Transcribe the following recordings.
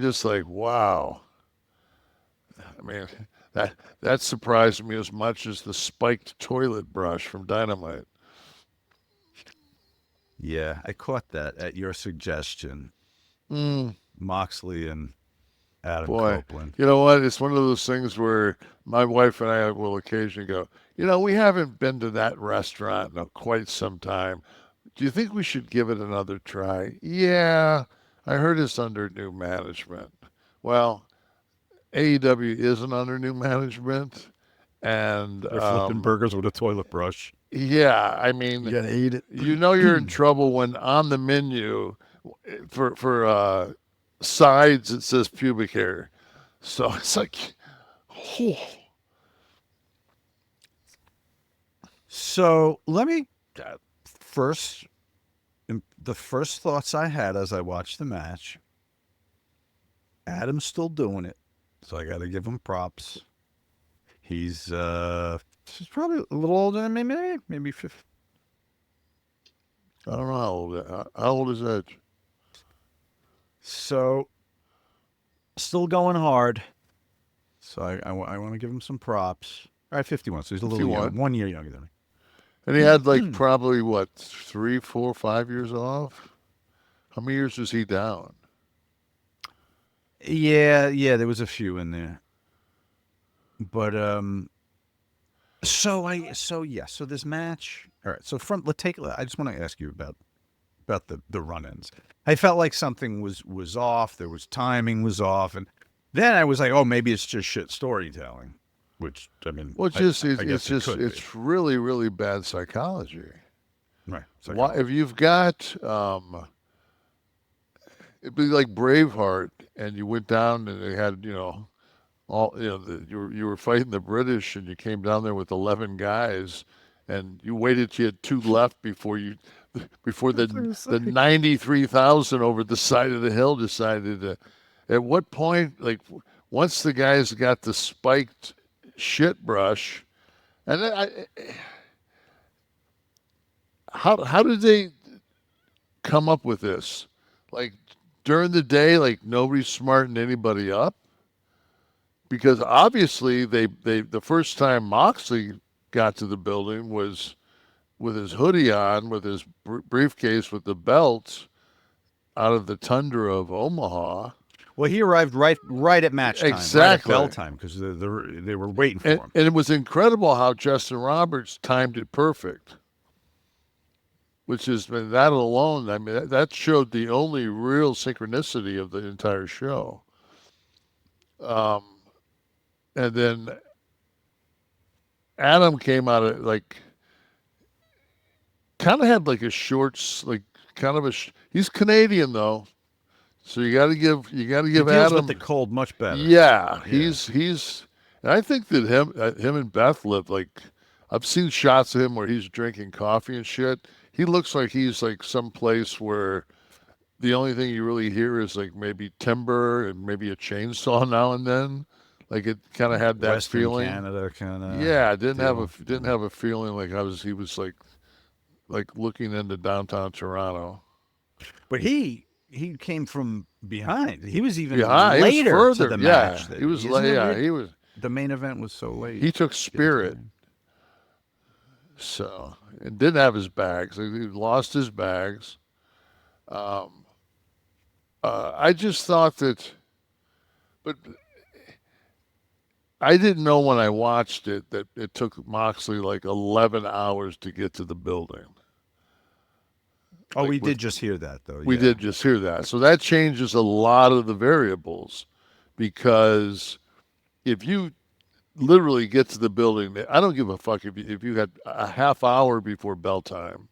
just like, wow. I mean, that that surprised me as much as the spiked toilet brush from Dynamite. Yeah, I caught that at your suggestion, Mm, Moxley and Adam boy, Copeland. you know what? It's one of those things where my wife and I will occasionally go, we haven't been to that restaurant in quite some time. Do you think we should give it another try? Yeah, I heard it's under new management. Well, AEW isn't under new management. And They're flipping burgers with a toilet brush. yeah, I mean, You gotta eat it. you're in trouble when on the menu for sides it says pubic hair. So it's like, oh, So let me first. The first thoughts I had as I watched the match. Adam's still doing it, so I got to give him props. He's probably a little older than me, maybe 50. I don't know how old is Edge? So still going hard. So I want to give him some props. All right, 51. So he's a If little you young, want. 1 year younger than And he had like probably what 3, 4, 5 years off. How many years was he down? me. Yeah, there was a few in there, but so this match. All right, so from let's take. I just want to ask you about the run-ins. I felt like something was off. There was timing was off, and then I was like, oh, maybe it's just shit storytelling. Which I mean, Well, I it's guess it just could be. it's really really bad psychology. Right, Why psychology. if you've got it'd be like Braveheart, and you went down and they had all you were fighting the British, and you came down there with 11 guys, and you waited till you had two left before That's what I was the saying. 93,000 over the side of the hill decided to. At what point, like once the guys got the spiked shit brush, and how did they come up with this? Like during the day, like nobody's smarting anybody up because obviously they the first time Moxley got to the building was with his hoodie on, with his briefcase with the belt out of the tundra of Omaha. Well, he arrived right at match time, right at bell Exactly. time, because they were waiting for him. And it was incredible how Justin Roberts timed it perfect, which is that alone. I mean, that showed the only real synchronicity of the entire show. Um, and then Adam came out of like kind of had like a short, like kind of he's Canadian though, so you got to He give deals with the Adam. cold much better. Yeah, Yeah. he's. And I think that him and Beth live like. I've seen shots of him where he's drinking coffee and shit. He looks like he's like someplace where the only thing you really hear is like maybe timber and maybe a chainsaw now and then. Like it kind of had that Western feeling. Canada kind of Yeah, deal. didn't have a feeling like he was like looking into downtown Toronto. But he came from behind. He was even Yeah, he was later to further. the match. Yeah, That he was. isn't it Yeah, weird? he was. The main event was so late. He took Getting to the Spirit, main. so and didn't have his bags. He lost his bags. Um, I just thought that, but I didn't know when I watched it that it took Moxley like 11 hours to get to the building. Oh, Like we with did just hear that though. we did Yeah. just hear that, so that changes a lot of the variables because if you literally get to the building, I don't give a fuck if you had a half hour before bell time.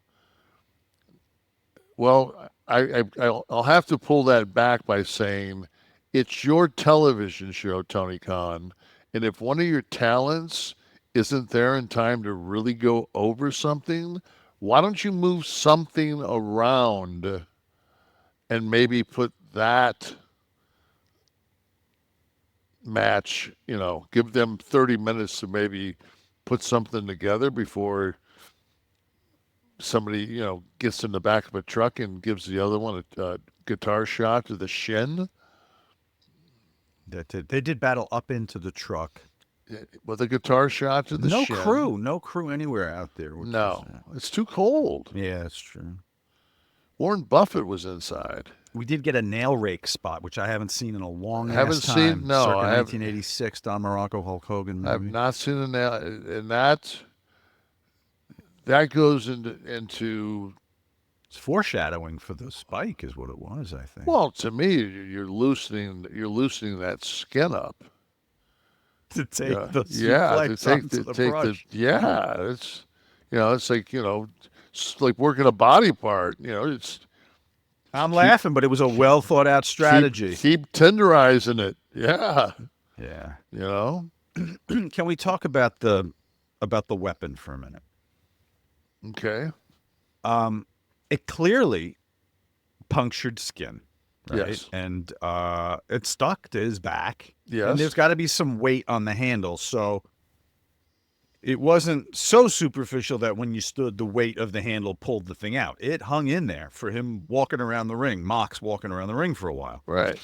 Well, I'll have to pull that back by saying it's your television show, Tony Khan. And if one of your talents isn't there in time to really go over something, why don't you move something around and maybe put that match, give them 30 minutes to maybe put something together before somebody, gets in the back of a truck and gives the other one a guitar shot to the shin. They did battle up into the truck. with a guitar shot to the shin. No crew anywhere out there. Which was, No, it's too cold. yeah, that's true. Warren Buffett was inside. We did get a nail rake spot, which I haven't seen in a long Haven't ass seen- time. no, Circa I haven't. 1986, Don Morocco, Hulk Hogan I've movie. not seen an and that goes into It's foreshadowing for the spike, is what it was. I think. well, to me, you're loosening that skin up. To take Yeah, the yeah, to suplex take onto the the take the brush. yeah. It's it's like it's like working a body part. It's I'm keep laughing, but it was a well thought out keep strategy. keep tenderizing it. Yeah, Yeah. you know. Can we talk about the weapon for a minute? Okay. It clearly punctured skin, right? Yes. And it stuck to his back. Yes. And there's got to be some weight on the handle, so it wasn't so superficial that when you stood, the weight of the handle pulled the thing out. It hung in there for him walking around the ring, Mox walking around the ring for a while. Right.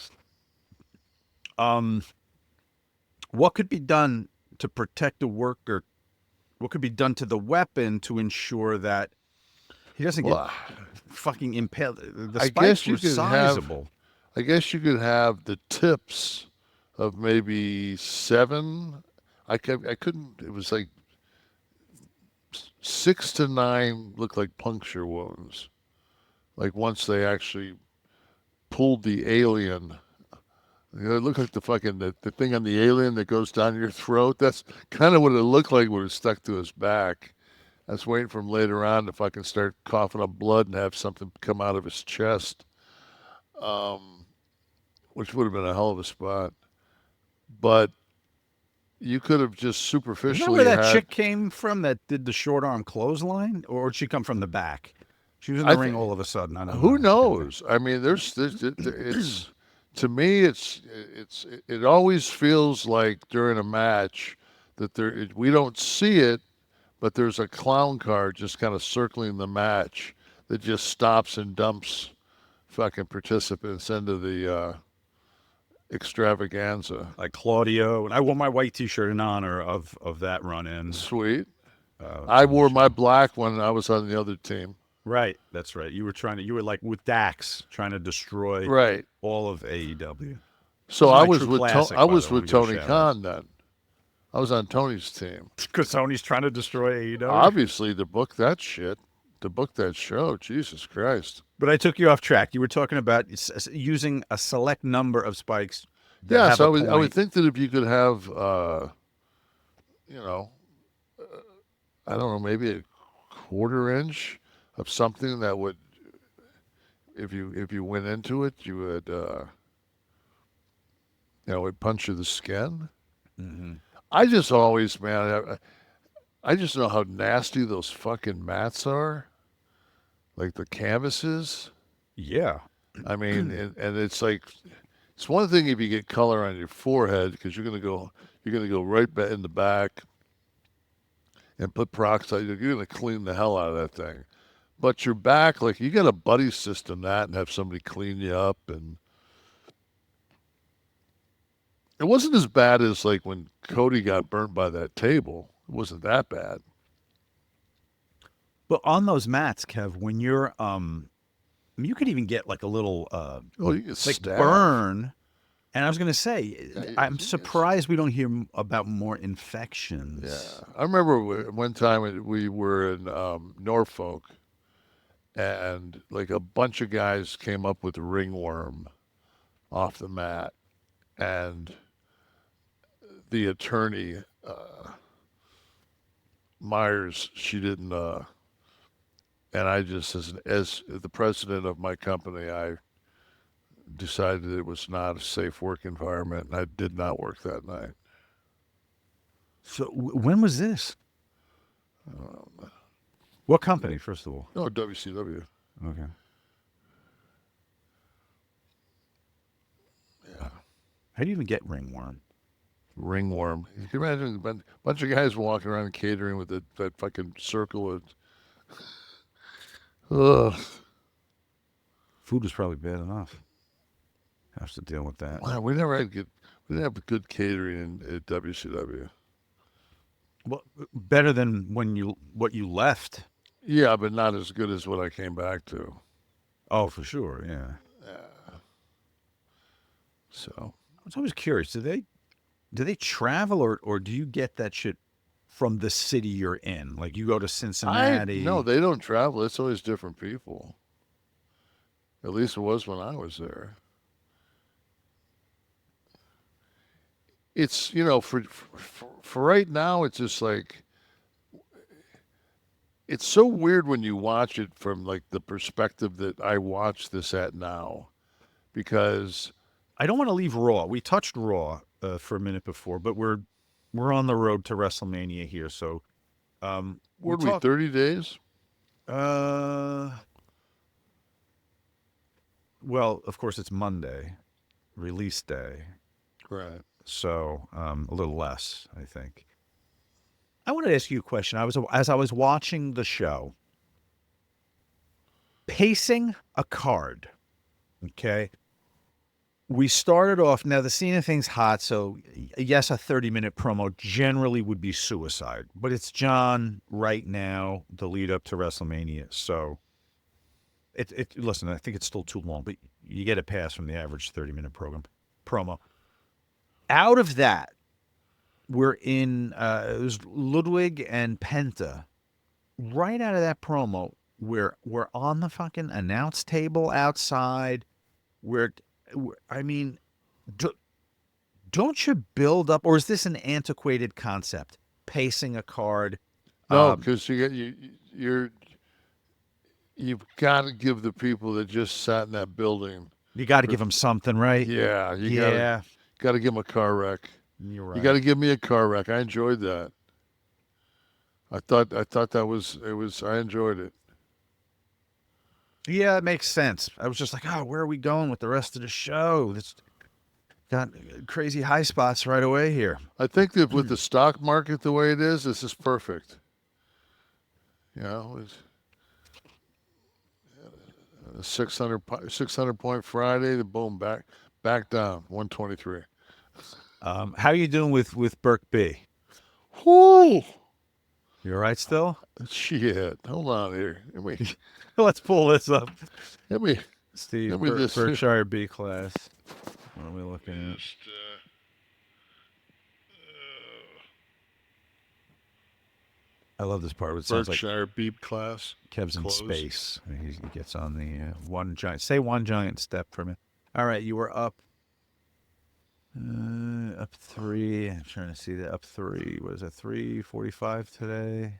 What could be done to protect the worker? What could be done to the weapon to ensure that he doesn't Well, get fucking impaled? The I spikes guess you were could sizable. I guess you could have the tips of maybe 7. I couldn't. It was like 6 to 9 looked like puncture wounds. Like once they actually pulled the alien. It looked like the thing on the alien that goes down your throat. That's kind of what it looked like when it was stuck to his back. I was waiting for him later on to fucking start coughing up blood and have something come out of his chest, which would have been a hell of a spot. But you could have just Isn't that superficially where that had. chick came from that did the short arm clothesline? Or did she come from the back? She was in I the ring thi- all of a sudden. I don't Who know. knows? I mean, it's to me, it always feels like during a match that we don't see it, but there's a clown car just kind of circling the match that just stops and dumps fucking participants into the extravaganza. Like Claudio. And I wore my white t-shirt in honor of that run-in. Sweet. Uh, I on the wore my show. black when I was on the other team. Right. That's right. You were like with Dax trying to destroy Right. all of AEW. So This is I my was true with classic, I by was the way, with we give Tony shout-outs. Khan then. I was on Tony's team. Because Tony's trying to destroy AEW. Obviously, to book that shit, to book that show, Jesus Christ. But I took you off track. You were talking about using a select number of spikes that Yeah, have a so point. I would think that if you could have, you know, I don't know, maybe a quarter inch of something that would, if you went into it, you would, would puncture the skin. Mhm. I just always, man, I just know how nasty those fucking mats are, like the canvases. Yeah. I mean, and it's like it's one thing if you get color on your forehead because you're gonna go right back in the back and put peroxide. You're gonna clean the hell out of that thing. But your back, like you got a buddy system that and have somebody clean you up, and it wasn't as bad as like when Cody got burnt by that table. It wasn't that bad. But on those mats, Kev, when you're you could even get like a little Oh, you get like stabbed. burn. And I was going to say, Yeah, I'm yes. surprised we don't hear about more infections. Yeah, I remember one time we were in Norfolk, and like a bunch of guys came up with ringworm off the mat, and the attorney Myers, she didn't, and I just as the president of my company, I decided it was not a safe work environment, and I did not work that night. So when was this? What company, first of all? No, WCW. Okay. Yeah. How do you even get ringworm? Ringworm. You can imagine a bunch of guys walking around catering with that fucking circle of. Ugh. Food was probably bad enough. Have to deal with that. Wow, we didn't have good catering at WCW. Well, better than what you left. Yeah, but not as good as what I came back to. Oh, for sure. Yeah. So I was always curious. Do they travel or do you get that shit from the city you're in? Like you go to I no, Cincinnati. they don't travel. It's always different people. At least it was when I was there. It's for right now. It's just like it's so weird when you watch it from like the perspective that I watch this at now because I don't want to leave Raw. We touched Raw for a minute before, but we're on the road to WrestleMania here. So we what are we talk. 30 days? Uh, well, of course it's Monday, release day, Right. so a little less, I think. I want to ask you a question. As I was watching the show, pacing a card. Okay, we started off. Now the Cena thing's hot, so yes, a 30-minute promo generally would be suicide, but it's John right now, the lead up to WrestleMania. So listen, I think it's still too long, but you get a pass from the average 30-minute promo. Out of that, we're in it was Ludwig and Penta. Right out of that promo, we're on the fucking announce table outside. We're, I mean, do, don't you build up, or is this an antiquated concept? Pacing a card. No, Um, because you've got to give the people that just sat in that building you got to for give them something, right? yeah, you Yeah, got to give them a car wreck. you're You got right. to give me a car wreck. I enjoyed that. I thought that was it was I enjoyed it. Yeah, it makes sense. I was just like, oh, where are we going with the rest of the show? It's got crazy high spots right away here. I think that with the stock market the way it is, this is perfect. You know, it's a 600 point Friday, the boom back down 123. How you doing with Burke B? Whoo! You all right still? Shit. Hold on here. Let's pull this up. Let me Steve, let me just Berkshire B class. What are we looking at? just I love this part. It sounds like Berkshire Beep class Kev's in close. space. He gets on the one giant step for me. All right, you were up three. I'm trying to see that up three. What is that? 345 today.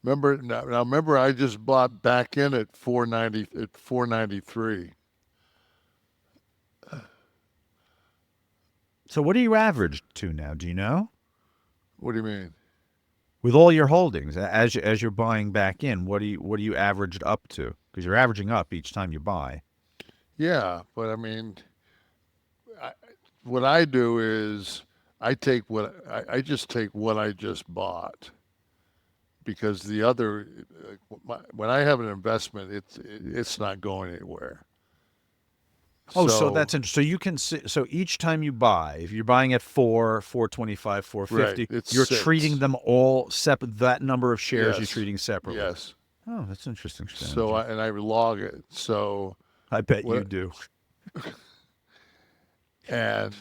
Remember I just bought back in at 493. So what are you averaged to now? Do you know? What do you mean? With all your holdings, as you're buying back in, what do you averaged up to? Because you're averaging up each time you buy. Yeah, but I mean, I, what I do is I just take what I just bought because the other when I have an investment, it's not going anywhere. Oh, so that's So interesting. So you can see, so each time you buy, if you're buying at 425, right, 450, it you're treating sits. them all separate. That number of shares you're Yes, treating separately. yes. Oh, that's an interesting So strategy. I log it. So I bet you what do. and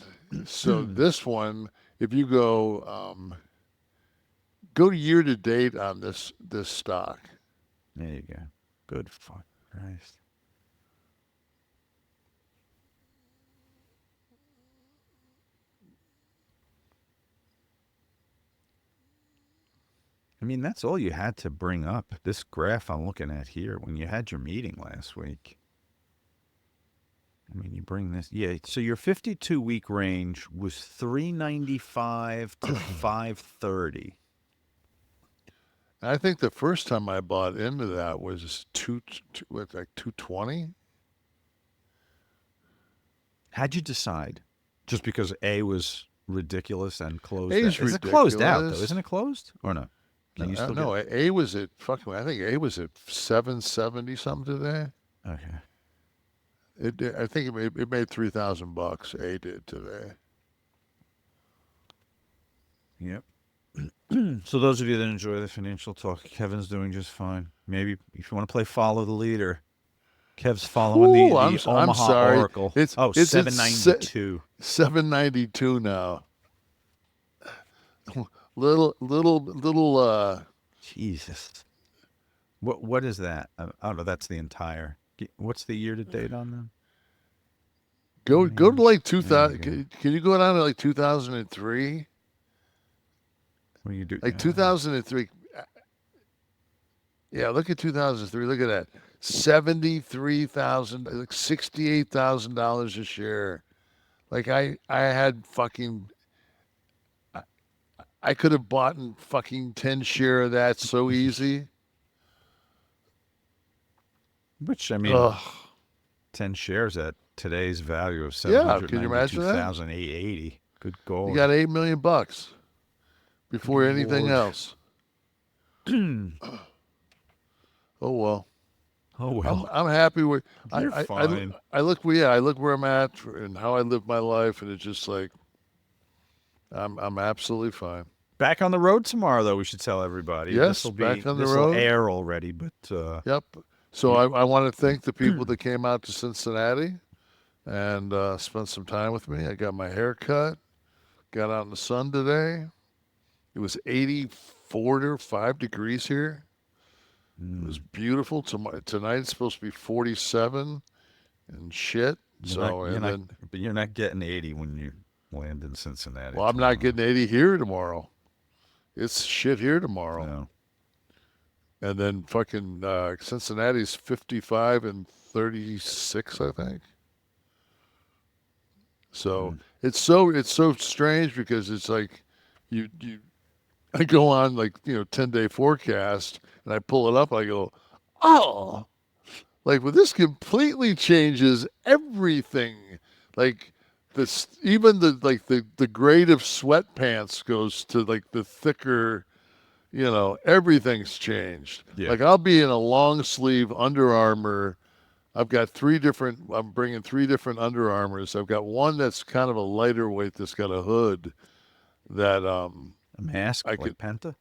so this one, if you go year to date on this stock. There you go. Good fuck Christ. I mean, that's all you had to bring up. This graph I'm looking at here, when you had your meeting last week. I mean, you bring this. Yeah, so your 52-week range was 395 to 530. I think the first time I bought into that was with like 220. How'd you decide? Just because A was ridiculous and closed out? A's Is it closed out, though? Isn't ridiculous. it closed? Or no? Can you still get. No, A was at fucking. I think A was at 770 something today. Okay. I think it made $3,000. A did today. Yep. So those of you that enjoy the financial talk, Kevin's doing just fine. Maybe if you want to play follow the leader, Kev's following Whew, the I'm Omaha sorry. Oracle. It's Oh, it's seven it's ninety two. 792 now. Little Jesus. What is that? Oh no, that's the entire. What's the year to date on them? go to like There we 2000. go. Can you go down to like 2003? What do you do? Like 2003. Yeah, look at 2003. Look at that. 73,000, like $68,000 a share. Like I had fucking I could have bought fucking 10 share of that so easy. Which I mean, Ugh. 10 shares at today's value of seven Yeah, hundred can you ninety imagine two that? thousand eight eighty. Good You God. got $8 million before Good anything Lord. else. Oh well. Oh I'm well. I'm happy with You're I fine. I look yeah, I look where I'm at and how I live my life and it's just like I'm absolutely fine. Back on the road tomorrow, though. We should tell everybody Yes, back on the this will road. air already, but Yep. So you, I want to thank the people that came out to Cincinnati and spent some time with me. I got my hair cut, got out in the sun today. It was 84 to 5 degrees here. It was beautiful. Tonight it's supposed to be 47 and shit. So, and then, but you're not getting 80 when you land in Cincinnati well, I'm not tomorrow. getting 80 here tomorrow. It's shit here tomorrow. No. And then fucking Cincinnati's 55 and 36, I think. So Mm. it's so strange because it's like you I go on like 10-day forecast and I pull it up and I go, oh, like well this completely changes everything. Like this even the grade of sweatpants goes to like the thicker, everything's changed. Yeah. Like I'll be in a long sleeve Under Armour. I'm bringing three different Under Armours. I've got one that's kind of a lighter weight that's got a hood that A mask I like could, Penta?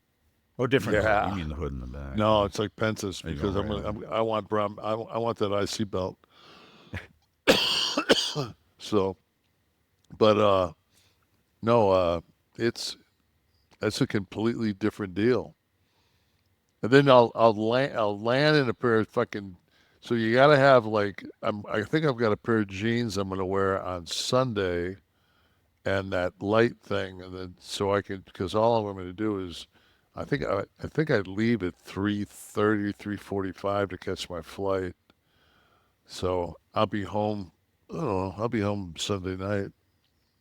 Oh, different hood. You yeah. mean the hood in the back. No, Yeah. it's like Pence's Are you going because right? I want I want that IC belt. So, but no, it's that's a completely different deal. And then I'll land in a pair of fucking. So you got to have like I think I've got a pair of jeans I'm gonna wear on Sunday and that light thing, and then so I can because all I'm going to do is I think I'd leave at 3:30, 3:45 to catch my flight. So I'll be home. I don't know. I'll be home Sunday night.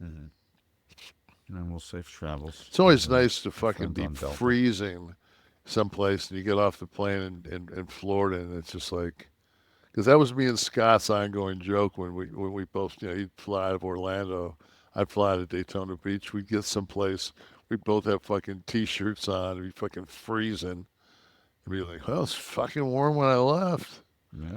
Mm-hmm. And we'll safe travels It's always to nice to our fucking friends be on Delta. freezing someplace and you get off the plane in Florida and it's just like because that was me and Scott's ongoing joke when we both he'd fly out of Orlando, I'd fly out of Daytona Beach, we'd get someplace, we'd both have fucking t-shirts on, it'd be fucking freezing, and be like, well, it's fucking warm when I left. Yeah.